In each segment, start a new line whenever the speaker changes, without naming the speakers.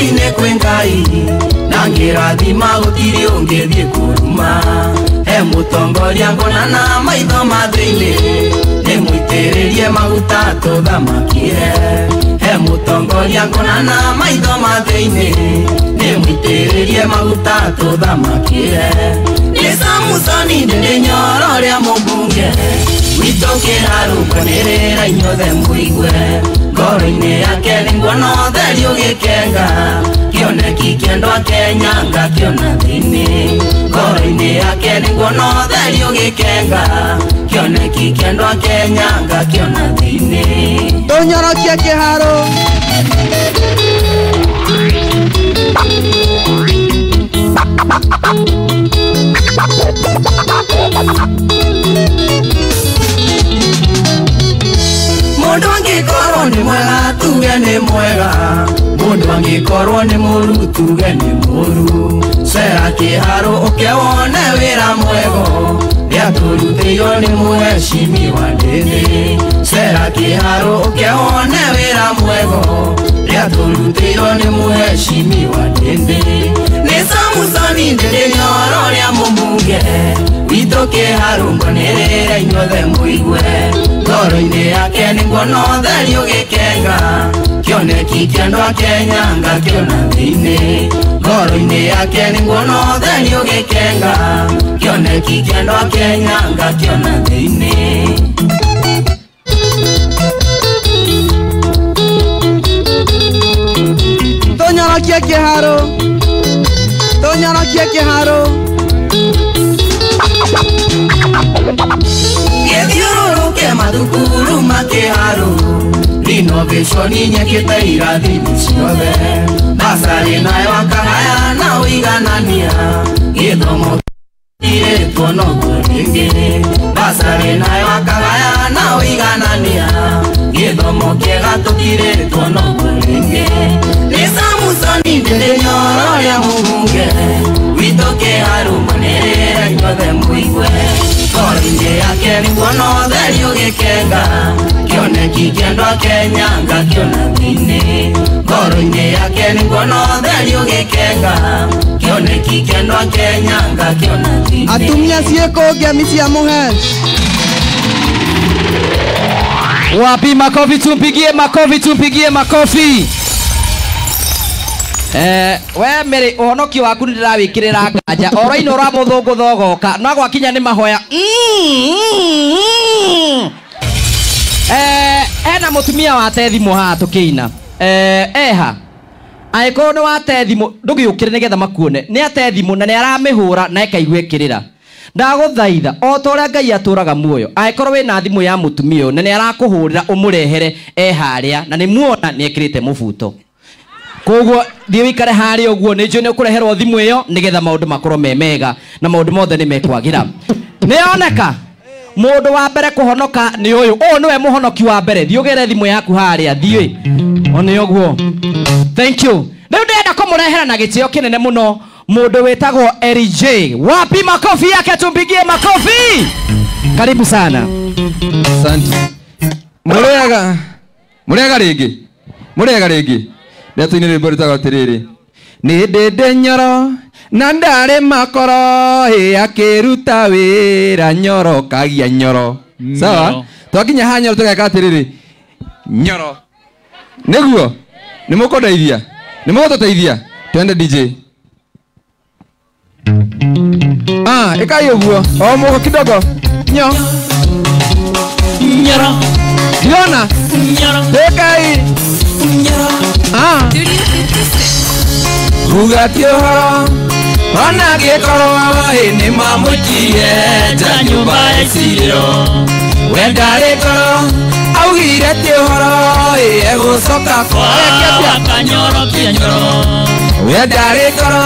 ine kwengai nangira thima gutiri ungethi kuruma he mutongoria ngonana maitho mathini ni muitiririe maguta tuthamakire he mutongoria ngonana maitho mathini ni muitiririe maguta tuthamakire ni Samusoni ndi nyoro ria mubunge witoke harukanirira inyothe muigwe ngoro-ini yake ningwona theri ugikenga kioneki kiendwa kenyanga kiona thini ngoro-ini yake ningwona theri ugikenga kioneki kiendwa kenyanga kiona thini
tonyorokia kiharo
mundu angikorwo ni mwega tuge ni mwega mundu angikorwo ni muru tuge ni muru cera kiharo ukewone wira mwego riaturutio ni muheshimi wa ndini cera kiharo ukewone wira mwego riaturutio ni muheshimi wa ndini ni Samusoni ndi nyoro ria mubunge witoke harungonirira inyothe muigwe ngoro-ini yake ningwona theri ugikenga kioneki kiendwa kenyanga kiona thini ngoro-ini yake ningwona theri ugikenga kioneki kiendwa kenyanga kiona thini
tonyorokia kiharo tonyorokia kiharo
gethiururuke mathukuru makiharo renovation nyekite irathini ciothe basari nayo akagaya na uiganania githomo kiretwo noguo ringi basari nayo akagaya na uiganania githomo kiega tukiretwo noguo ringi ni Samusoni ndi nyoro ria mubunge witoke harumanirira inyothe muigwe ngoro-ini yake ningwona theri ugikenga kioneki kiendwa kenyanga kiona thini ngoro-ini yake ningwona theri ugikenga kioneki kiendwa kenyanga kiona thini
atumia cieko ngemi cia muhe
wapi makofi tumpigie makofi we mere uhonoki waku ndirawikirira nganja oraino uramuthungu thogoka no gwakinya ni mahoya ena mutumia wate thimu haha tukiina eha aikorwo ni wate thimu ndugiukire nigetha makuone ni ate thimu na ni aramihura na ekaigwikirira ndaguthaitha o ta uria Ngai aturaga muoyo aikorwo wina thimu ya mutumia na ni arakuhurira umurehere haria na ni muona ni ekirite mubuto koguo thie wikare haria uguo ni njui ni ukureherwo thimu iyo nigetha maundu makorwo me mega na maundu mothe ni mekwagira nioneka mundu wa mbere kuhonoka ni uyu niwe muhonoki wa mbere thie ugere thimu yaku haria thie oni uguo thank you riu ndenda kumurehera na gitio kinene muno mundu wetagwo LJ wapi makofi yake tumpigie makofi karibu sana
asante murega rigi Ndeto-ini rwimbo rwitagwo atiriri ni ndinde nyoro na ndari makoro akiruta wira nyoro kagia nyoro sawa twakinya ha nyoro tugeka atiriri nyoro niguo nimukundeithia nimugututeithia twende DJ ikai uguo o mugo kidogo nyoro Diona Dekai Ugati uhoro Ona gikoro ni mamutie ta nyumba esiro Wendare koro augire ti uhoro egucoka kwa kanyoro kianyoro Wendare koro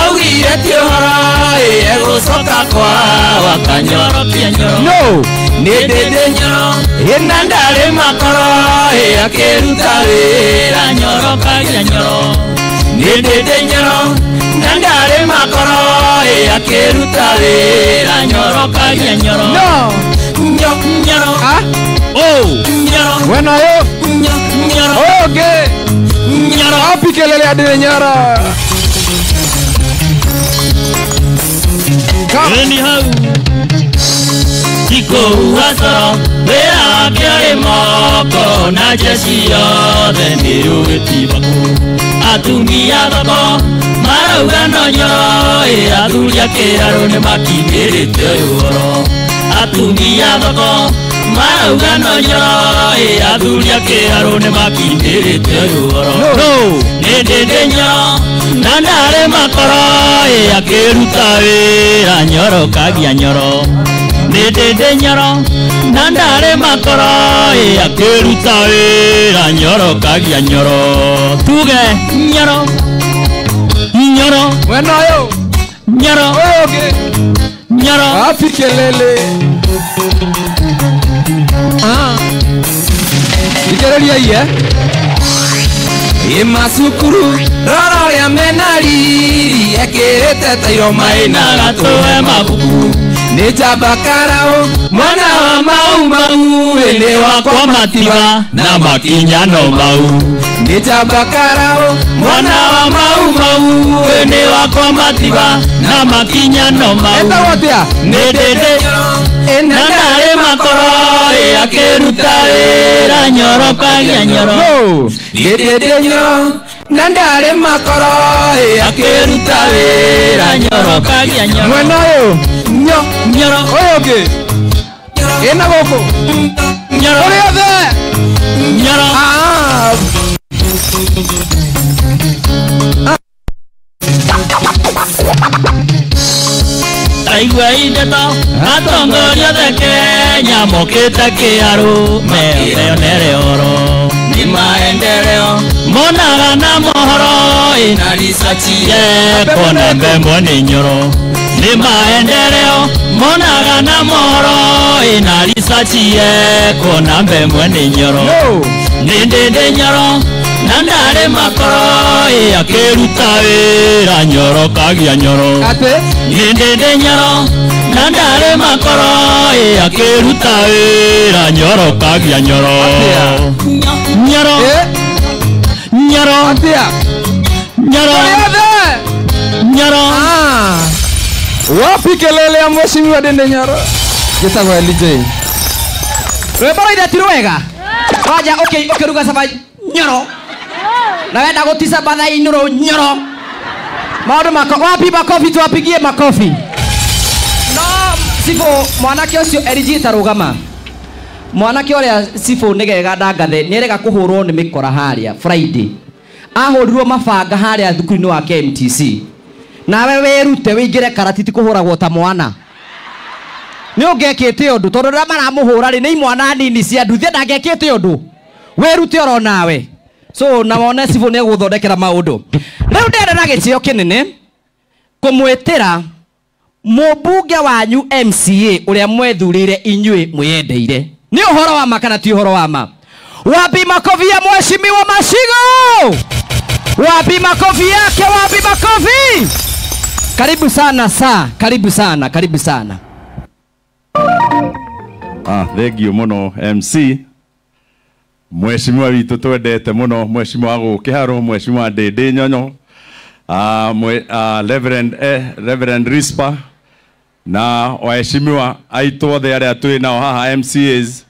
augire ti uhoro egucoka kwa wakanyoro kianyoro No Nidede nyoro ina ndare makoro akiruta wira nyoro kagia nyoro Nidede nyoro na ndare makoro akiruta wira nyoro kagia nyoro No nyoro Oh nyoro Bueno yo Nyoro Okay Nyoro Wapi kelele ya Ndindi Nyoro?
Eni hau Tiko uhaso Wea kiari moko Na jesi yothe Niru itibaku Atumia thoko Marauga no Nyoro Athuria kĩharo nĩ makinyĩrĩte ũhoro Atumia thoko Marauga no Nyoro Athuria kĩharo nĩ makinyĩrĩte ũhoro Nĩ Ndindi Nyoro Na ndarĩ makoro akĩruta wĩra Nyoro kagia Nyoro Nĩ Ndindi Nyoro Na ndarĩ makoro akĩruta wĩra Nyoro kagia Nyoro Tuge Nyoro Nyoro
Mwena yo
Nyoro
okay.
Nyoro
Wapi kelele? Ikereria iye Imasukuru Roro ya menari Ekirete tairo maina
Gatũhe mabuku
Nĩ njamba karao Mwana wa mau mau
Nĩ wakwa matiba Na makinya no mau
Nĩ njamba karao
Mwana wa mau mau Nĩ wakwa matiba Na makinya no mau
Eta wotia
Nĩ Ndindi Na ndarĩ makoro akĩruta wĩra Nyoro kagia Nyoro
Nĩ Ndindi Nyoro Na ndarĩ makoro
akĩruta wĩra Nyoro kagia Nyoro
Mwena yo
Nyoro
okay. Ena goko
Nyoro
Ore othe
Nyoro Aigua indeto Atongoria othe Kenya mokĩte kĩharo Meonere oro Nĩ maendeleo Monaga na mohoro Na research Kona mbemwe nĩ Nyoro Nĩ maendeleo Monaga na mohoro Na research Kona mbemwe nĩ Nyoro Nĩ Ndindi Nyoro Na ndarĩ makoro akĩruta wĩra Nyoro kagia Nyoro
Ate
Nĩ Ndindi Nyoro Na ndarĩ makoro akĩruta wĩra Nyoro kagia Nyoro Nyoro Nyoro
Atia
Nyoro Nyoro
Wapi kelele ya mheshimiwa Ndindi Nyoro? Gĩtagwo LJ
Rwĩmbo rũirĩtirwo wega Waja okay ruga saba Nyoro Na wenda gũtica batha inũrũ Nyoro Maũndũ mako wapi makofi twapigie makofi No Sifo mwanake ũcio Eligita rũgama Mwanake ũrĩa Sifo nĩgega ndangathe nĩerega kũhũrwo nĩ mĩkora harĩa Friday ahũrirwo mabanga harĩa thukuru-inĩ wa KMTC Nawe wĩrute wĩingĩre karatiti kũhũragwo ta mwana Nĩ ũngekĩte ũndũ tondũ rĩrĩa maramũhũra rĩ nĩ imwana nini cia nduthi ndangekĩte ũndũ wĩrute oro nawe So na wone Sifo nĩ gũthondekera maũndũ Rĩu ndĩrenda na gĩtĩo kĩnene kũmwĩtĩra mũmbunge wanyu MCA ũrĩa mwethurĩire inyuĩ mwĩyendeire Nĩ ũhoro wa ma kana ti ũhoro wa ma Wapi makofi ya mheshimiwa Mashigo Wapi makofi yake wapi makofi Karibu sana saa karibu sana
Thank you muno MC Mheshimiwa witũ twendete muno mheshimiwa Gũkĩharo mheshimiwa Ndindi Nyoro Reverend Rispa na waheshimiwa aitũ othe arĩa twĩ nao haha MCAs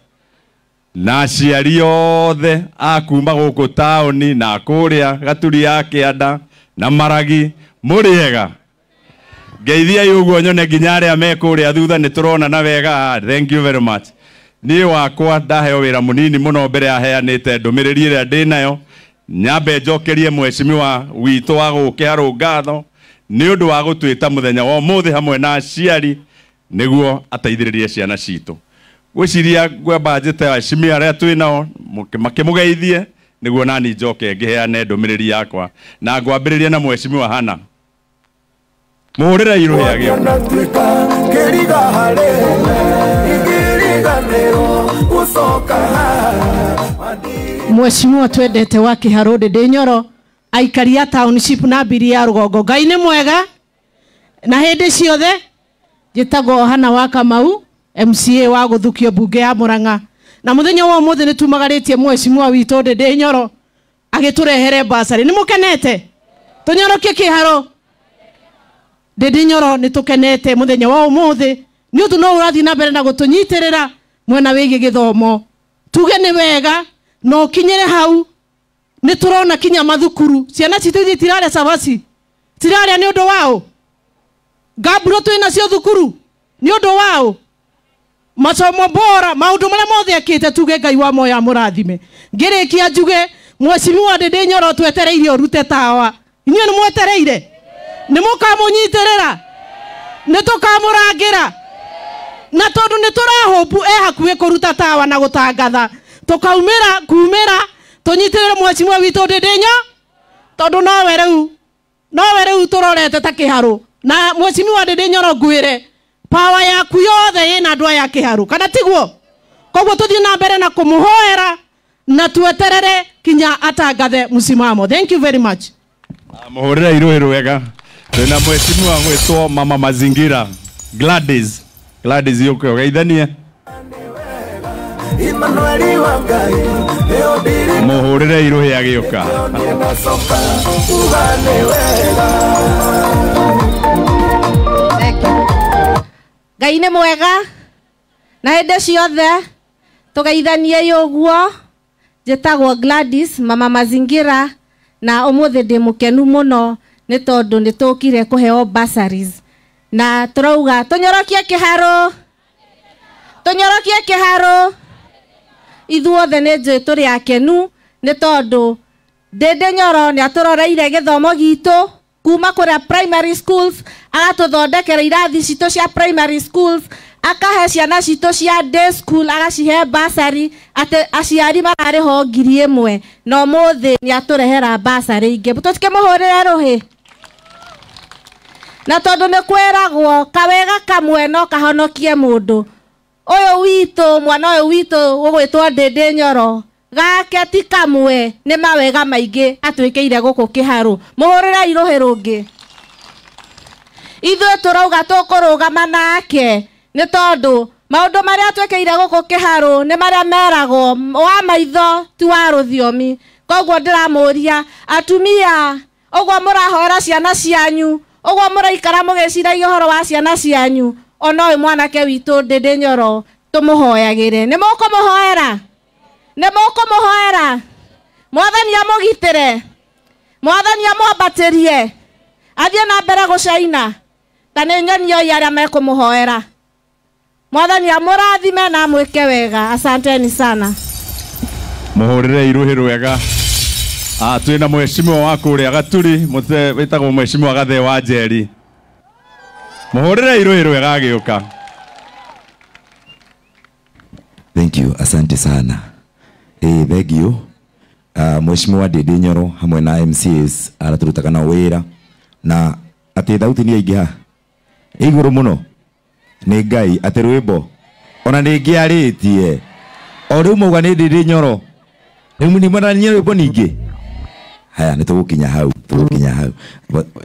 na aciari othe a kuma gũkũ taũni na kũrĩa Gaturi ya Kĩanda na Maragi mũrĩega Ngeithia ũguo nyone nginya arĩa me kũrĩa thutha nĩ tũrona na wega thank you very much Niĩ wakwa ndaheo wĩra mũnini mũno mbere ya heanĩte ndũmĩrĩri ĩrĩa ndĩ nayo nyambe njokerie mheshimiwa witũ wa Gũkĩharo ngatho nĩ ũndũ wa gũtwĩta mũthenya wa ũmũthĩ hamwe na aciari nĩguo ateithĩrĩrie ciana citũ gwĩciria ngwamba njĩte aciari arĩa twĩ nao makĩmũgeithie nĩguo nani njoke ngĩheane ndũmĩrĩri yakwa na ngwambĩrĩria na mheshimiwa Hana mũhũrĩra irũhĩa gĩo
Mheshimiwa twendete wa Kĩharo Ndindi Nyoro aikaria township na mbiri ya Rũgongo Ngai nĩ mwega na hĩndĩ ciothe njĩtagwo Hana wa Kamau MCA wa gũthukio bunge ya Mũrang'a na mũthenya wa ũmũthĩ nĩ tumagarĩtie mheshimiwa witũ Ndindi Nyoro agiturehere basari. Nimukenete tunyorokie kiharo Ndindi Nyoro nitukenete muthenya wa umuthi ni undu no urathi na mbere na gutunyitirira mwena wigi githomo. Tuge ni wega no kinyere hau ni turona kinya mathukuru ciana citu tirare sabasi tirare ni undu wao gaburo twina cio thukuru ni undu wao masomo bora maundu maria mothe akite. Tuge Ngai wa moya murathime ngirikia njuge Mheshimiwa Ndindi Nyoro twetereire urute tawa. Inyuĩ nĩ mwetereire nĩ mũkamũnyitĩrĩra nĩ tũkamũrangira na tondu nĩ tũrahopu hakuhĩ kũruta tawa na gũtangatha kumĩra tũnyitĩrĩre Mheshimiwa witũ Ndindi Nyoro tondu nowe rĩu tũrorete ta kĩharũ na Mheshimiwa Ndindi Nyoro ngwĩre power yaku yothe ĩna andũ aya kĩharũ kana tiguo. Koguo tũthiĩ na mbere na kũmũhoera na tweterere kinya atangathe msimamo. Thank you very much.
Muhurira iruhiru wega. Twina Mheshimiwa gwitwo Mama Mazingira Gladys yuko geithanie. Muhurira iruhi agioka.
Ngai nĩ mwega na hĩndĩ ciothe tugeithanie yoguo. Njĩtagwo Gladys Mama Mazingira na ũmũthĩ ndĩ mũkenu mũno nĩ tondũ nĩ tũkire kũheo bursaries na turauga tunyorokie kĩharo ithuothe nĩ njũĩ tũrĩ akenu nĩ tondũ Ndindi Nyoro nĩ atũroreire gĩthomo gitũ kuma kũrĩa primary schools agatũthondekera irathi citũ cia primary schools akahe ciana citũ cia day school agacihe bursary ate aciari mararĩho 1,000 na ũmũthĩ nĩ atũrehera bursary ingĩ. Tũtikĩmũhũrĩre rũhĩ na tondũ nĩ kwĩragwo kawega kamwe no kahonokie mũndũ. Ũyũ witũ mwana ũyũ witũ ũgwĩtwo Ndindi Nyoro gake ti kamwe nĩ mawega maingĩ atwĩkĩire gũkũ kĩharũ. Mũhũrĩre irũhĩ rũngĩ. Ithuĩ tũrauga tũkũrũgama nake nĩ tondũ maũndũ marĩa atwĩkĩire gũkũ kĩharũ nĩ marĩa meragwo wa maitho ti wa rũthiomi. Koguo ndĩramũria atumia ũguo mũrahora ciana cianyu ũguo mũraikara mũgĩciragia ũhoro wa ciana cianyu ona ũyũ mwanake witũ Ndindi Nyoro tũmũhoyagĩre. Nĩ mũkũmũhoera Mwathani amũgitĩre Mwathani amwambatĩrie athiĩ na mbere gũcaina ta nĩ nyonio arĩa mekũmũhoera. Mwathani amũrathime na mwĩke wega. Asanteni sana.
Muhurire iruhi rwega. Twina Mheshimiwa wa kũrĩa Gaturi wĩtagwo Mheshimiwa Gathe wa Njeri. Muhurire iruhi rwega agĩũka.
Thank you. Asante sana. Thank you. Mheshimiwa Ndindi Nyoro hamwe na MCAs araturutaga na wĩra na atĩ thauti nĩ aingĩha igũrũ mũno nĩ Ngai atĩ rwĩmbo ona nĩ ngĩarĩtie o rĩu mauga nĩ Ndindi Nyoro rĩu nĩ mwananyia rwĩmbo ningĩ. Haya nĩ tũgũkinya hau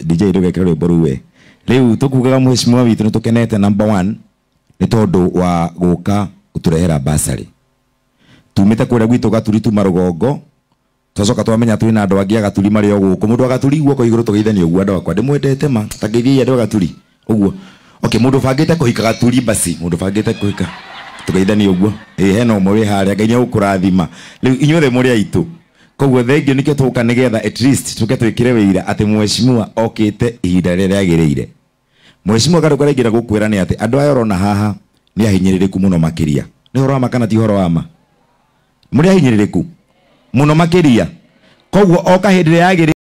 DJ ndũgekĩra rwĩmbo rũu rĩu tũkugaga Mheshimiwa witũ nĩ tũkenete number 1 nĩ tondũ wa gũka gũtũrehera bursary. Tumĩte kũrĩa gwitũ Gaturi tuma rũgongo twacoka twamenya twĩna andũ angĩ Gaturi marĩ o gũkũ mũndũ Gaturi guoko igũrũ tũgeithanie ũguo andũ akwa ndĩmwendete ma tageithia andũ Gaturi ũguo. Okay, mũndũ bangĩte kũhika Gaturi basi mũndũ bangĩte kũhika tũgeithanie ũguo. Hena ũmwe wĩ harĩa Ngai nĩ gũkũrathima rĩu inyuothe mũrĩ aitũ. Koguo thengio nĩkĩo tũka nĩgetha at least tũke twĩkĩre wĩira atĩ Mheshimiwa okĩte ihinda rĩrĩa rĩagĩrĩire. Mheshimiwa Garuka rĩngĩra gũkwĩra nĩ atĩ andũ aya ũrona haha nĩ ahinyĩrĩrĩku mũno makĩria. Nĩ ũhoro wa ma kana ti ũhoro wa ma? Mũrĩ ahinyĩrĩrĩku mũno makĩria. Koguo oka hĩndĩ ĩrĩa yagĩrĩire